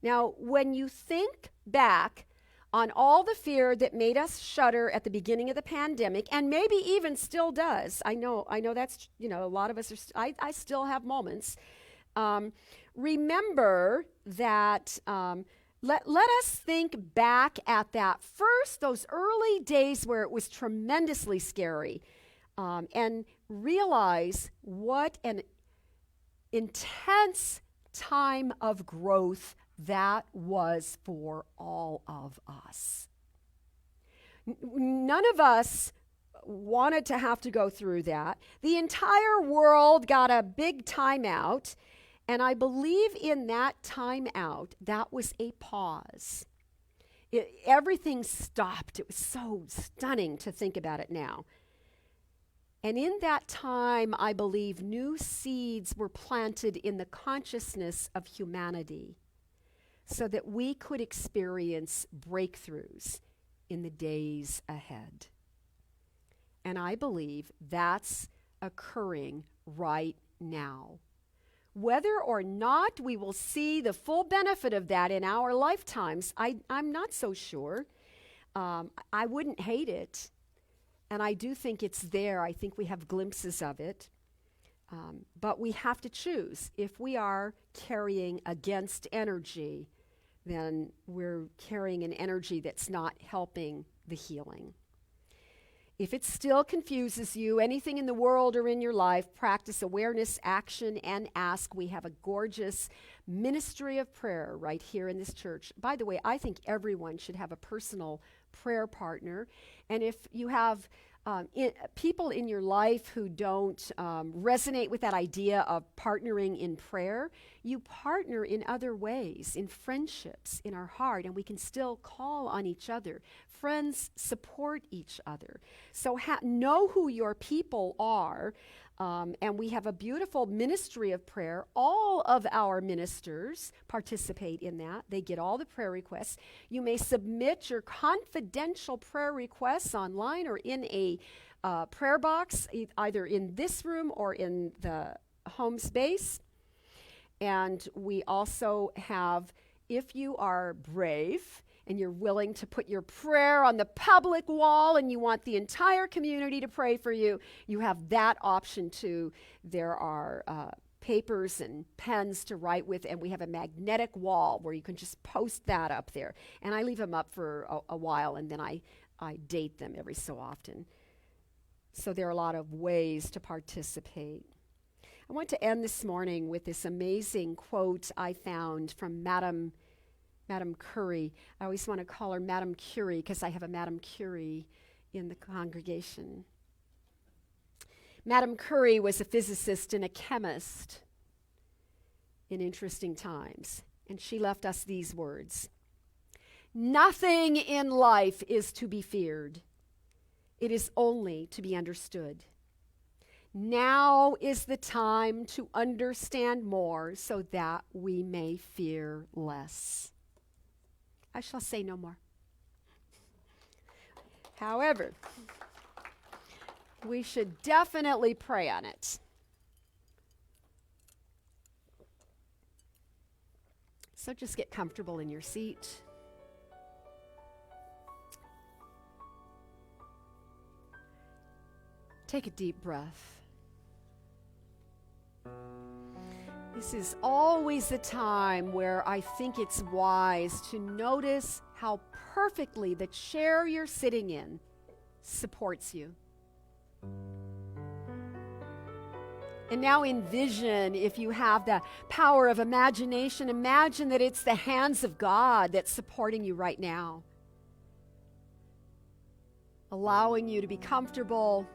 Now, when you think back on all the fear that made us shudder at the beginning of the pandemic, and maybe even still does, I know that's, a lot of us I still have moments. Remember that, let us think back at those early days where it was tremendously scary, and realize what an intense time of growth that was for all of us. None of us wanted to have to go through that. The entire world got a big timeout, and I believe in that timeout, that was a pause. Everything stopped. It was so stunning to think about it now. And in that time, I believe new seeds were planted in the consciousness of humanity so that we could experience breakthroughs in the days ahead. And I believe that's occurring right now. Whether or not we will see the full benefit of that in our lifetimes, I'm not so sure. I wouldn't hate it. And I do think it's there. I think we have glimpses of it. But we have to choose. If we are carrying against energy, then we're carrying an energy that's not helping the healing. If it still confuses you, anything in the world or in your life, practice awareness, action, and ask. We have a gorgeous ministry of prayer right here in this church. By the way, I think everyone should have a personal prayer partner. And if you have people in your life who don't resonate with that idea of partnering in prayer, you partner in other ways, in friendships, in our heart, and we can still call on each other. Friends support each other. So know who your people are. And we have a beautiful ministry of prayer. All of our ministers participate in that. They get all the prayer requests. You may submit your confidential prayer requests online or in a prayer box, either in this room or in the home space. And we also have, if you are brave, and you're willing to put your prayer on the public wall and you want the entire community to pray for you, you have that option too. There are papers and pens to write with, and we have a magnetic wall where you can just post that up there. And I leave them up for a while, and then I date them every so often. So there are a lot of ways to participate. I want to end this morning with this amazing quote I found from Madame Curie. I always want to call her Madame Curie because I have a Madame Curie in the congregation. Madame Curie was a physicist and a chemist in interesting times, and she left us these words: "Nothing in life is to be feared. It is only to be understood. Now is the time to understand more so that we may fear less." I shall say no more. However, we should definitely pray on it. So just get comfortable in your seat. Take a deep breath. This is always the time where I think it's wise to notice how perfectly the chair you're sitting in supports you. And now envision, if you have the power of imagination, imagine that it's the hands of God that's supporting you right now, allowing you to be comfortable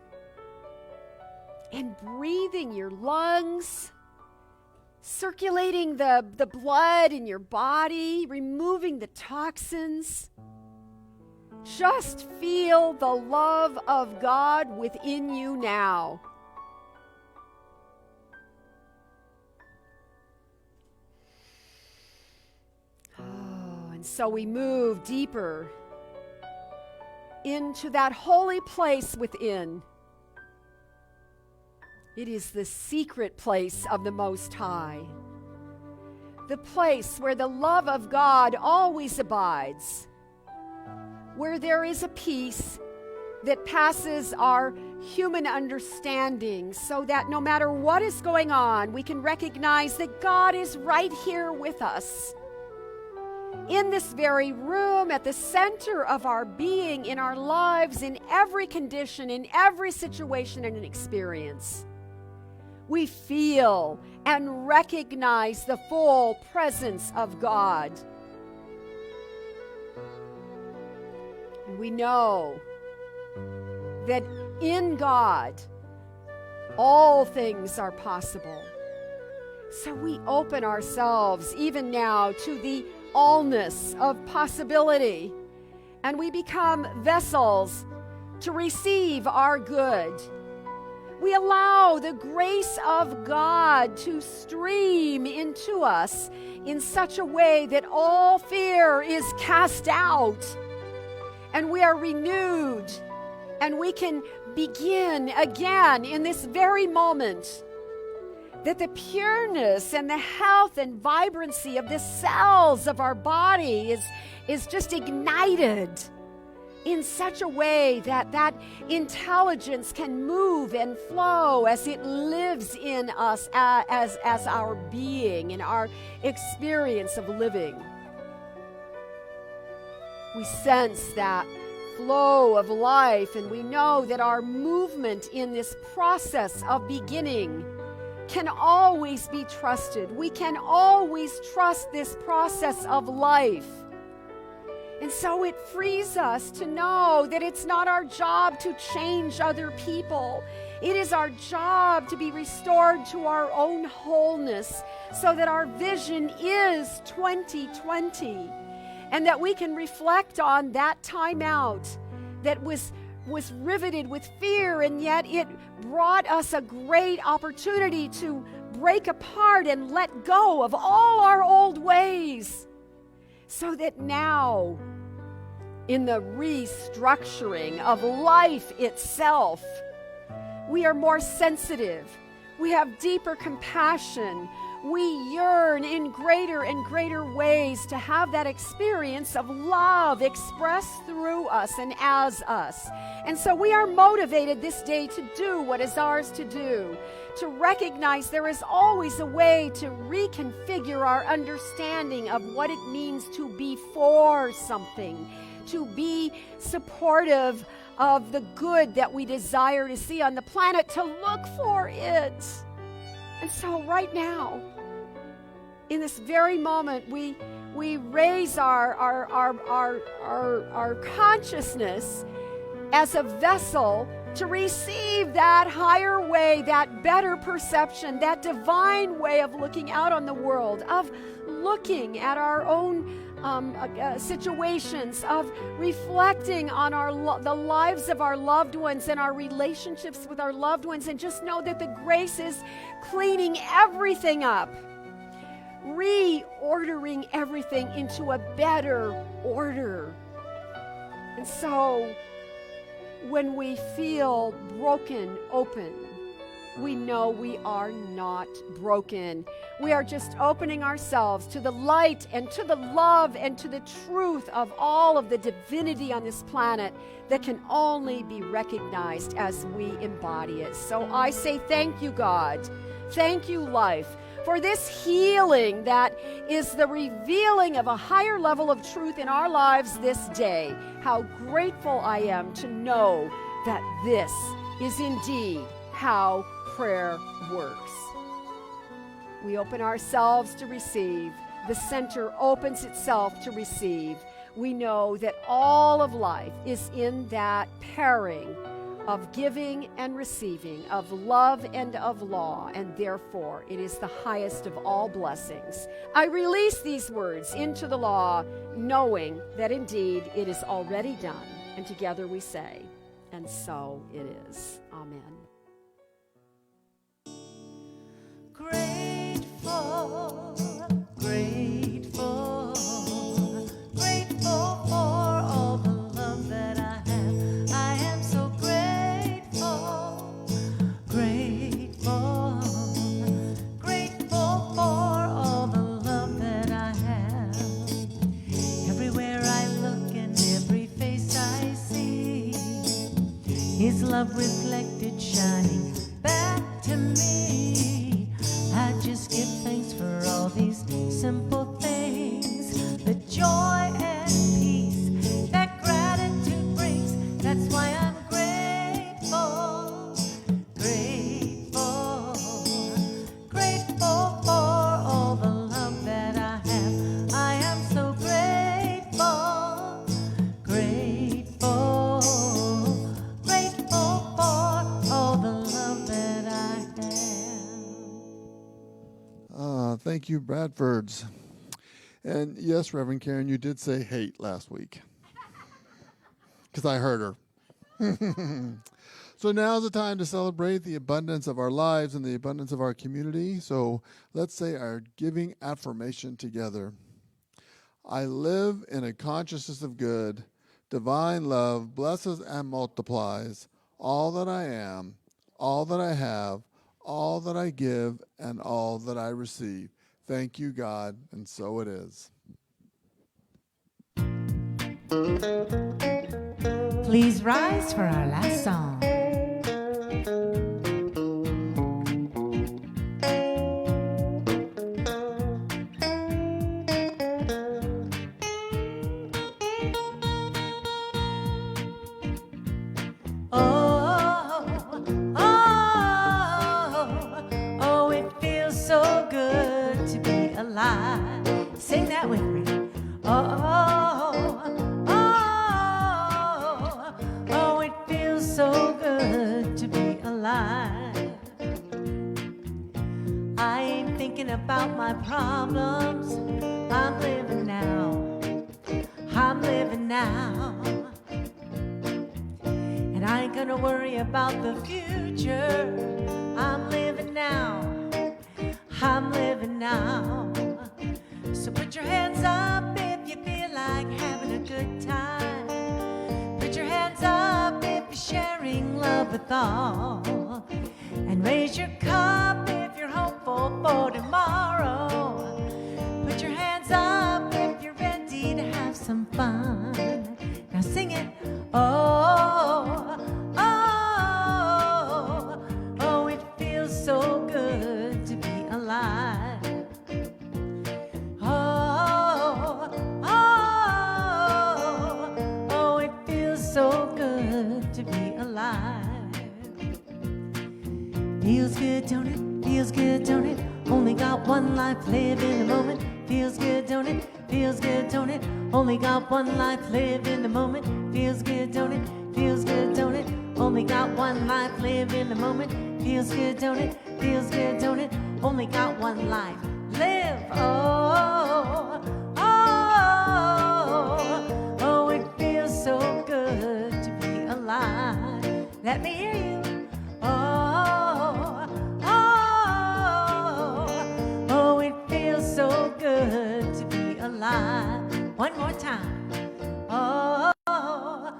and breathing your lungs, circulating the blood in your body, removing the toxins. Just feel the love of God within you now. Oh, and so we move deeper into that holy place within. It is the secret place of the Most High, the place where the love of God always abides, where there is a peace that passes our human understanding, so that no matter what is going on, we can recognize that God is right here with us, in this very room, at the center of our being, in our lives, in every condition, in every situation and experience. We feel and recognize the full presence of God. And we know that in God, all things are possible. So we open ourselves even now to the allness of possibility, and we become vessels to receive our good. We allow the grace of God to stream into us in such a way that all fear is cast out, and we are renewed, and we can begin again in this very moment. That the pureness and the health and vibrancy of the cells of our body is just ignited in such a way that that intelligence can move and flow as it lives in us as our being and our experience of living. We sense that flow of life, and we know that our movement in this process of beginning can always be trusted. We can always trust this process of life. And so it frees us to know that it's not our job to change other people. It is our job to be restored to our own wholeness so that our vision is 2020 and that we can reflect on that time out that was riveted with fear, and yet it brought us a great opportunity to break apart and let go of all our old ways, so that now, in the restructuring of life itself, we are more sensitive, we have deeper compassion, we yearn in greater and greater ways to have that experience of love expressed through us and as us. And so we are motivated this day to do what is ours to do, to recognize there is always a way to reconfigure our understanding of what it means to be for something, to be supportive of the good that we desire to see on the planet, to look for it. And so right now, in this very moment, we raise our consciousness as a vessel to receive that higher way, that better perception, that divine way of looking out on the world, of looking at our own situations, of reflecting on the lives of our loved ones and our relationships with our loved ones, and just know that the grace is cleaning everything up, reordering everything into a better order. And so when we feel broken open, we know we are not broken. We are just opening ourselves to the light and to the love and to the truth of all of the divinity on this planet that can only be recognized as we embody it. So I say thank you, God. Thank you, life, for this healing that is the revealing of a higher level of truth in our lives this day. How grateful I am to know that this is indeed how prayer works. We open ourselves to receive. The center opens itself to receive. We know that all of life is in that pairing of giving and receiving, of love and of law, and therefore it is the highest of all blessings. I release these words into the law, knowing that indeed it is already done. And together we say, and so it is. Amen. Grateful, grateful, grateful for all the love that I have. I am so grateful, grateful, grateful for all the love that I have. Everywhere I look and every face I see, His love reflected shining back to me. I just give thanks for all these simple things, the joy and peace that gratitude brings. That's why I'm grateful, grateful, grateful for all the love that I have. I am so grateful, grateful, grateful for all the love that I have. Thank you, Bradfords. And yes, Reverend Karen, you did say hate last week. Because I heard her. So now's the time to celebrate the abundance of our lives and the abundance of our community. So let's say our giving affirmation together. I live in a consciousness of good. Divine love blesses and multiplies all that I am, all that I have, all that I give, and all that I receive. Thank you, God, and so it is. Please rise for our last song. Sing that with me. Oh, about my problems. I'm living now. I'm living now. And I ain't gonna worry about the future. I'm living now. I'm living now. So put your hands up if you feel like having a good time. Put your hands up if you're sharing love with all. And raise your cup if you're hopeful for tomorrow. Put your hands up if you're ready to have some fun. Now sing it. Oh, oh, oh, it feels so good to be alive. Oh, oh, oh, it feels so good to be alive. Feels good, don't it? Feels good, don't it? Only got one life, live in the moment. Feels good, don't it? Feels good, don't it? Only got one life, live in the moment. Feels good, don't it? Feels good, don't it? Only got one life, live in the moment. Feels good, don't it? Feels good, don't it? Only got one life, live. Oh, oh, oh, it feels so good to be alive. Let me hear you. Oh, oh, oh, it feels so good to be alive. One more time. Oh, oh,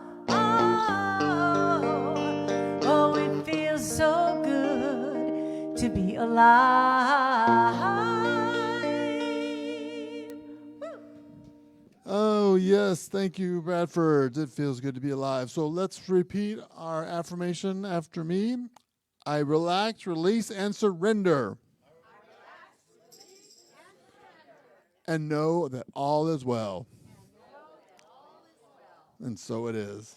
oh, it feels so good to be alive. Oh, yes. Thank you, Bradford. It feels good to be alive. So let's repeat our affirmation after me. I relax, release, and surrender. And know that all is well. And so it is.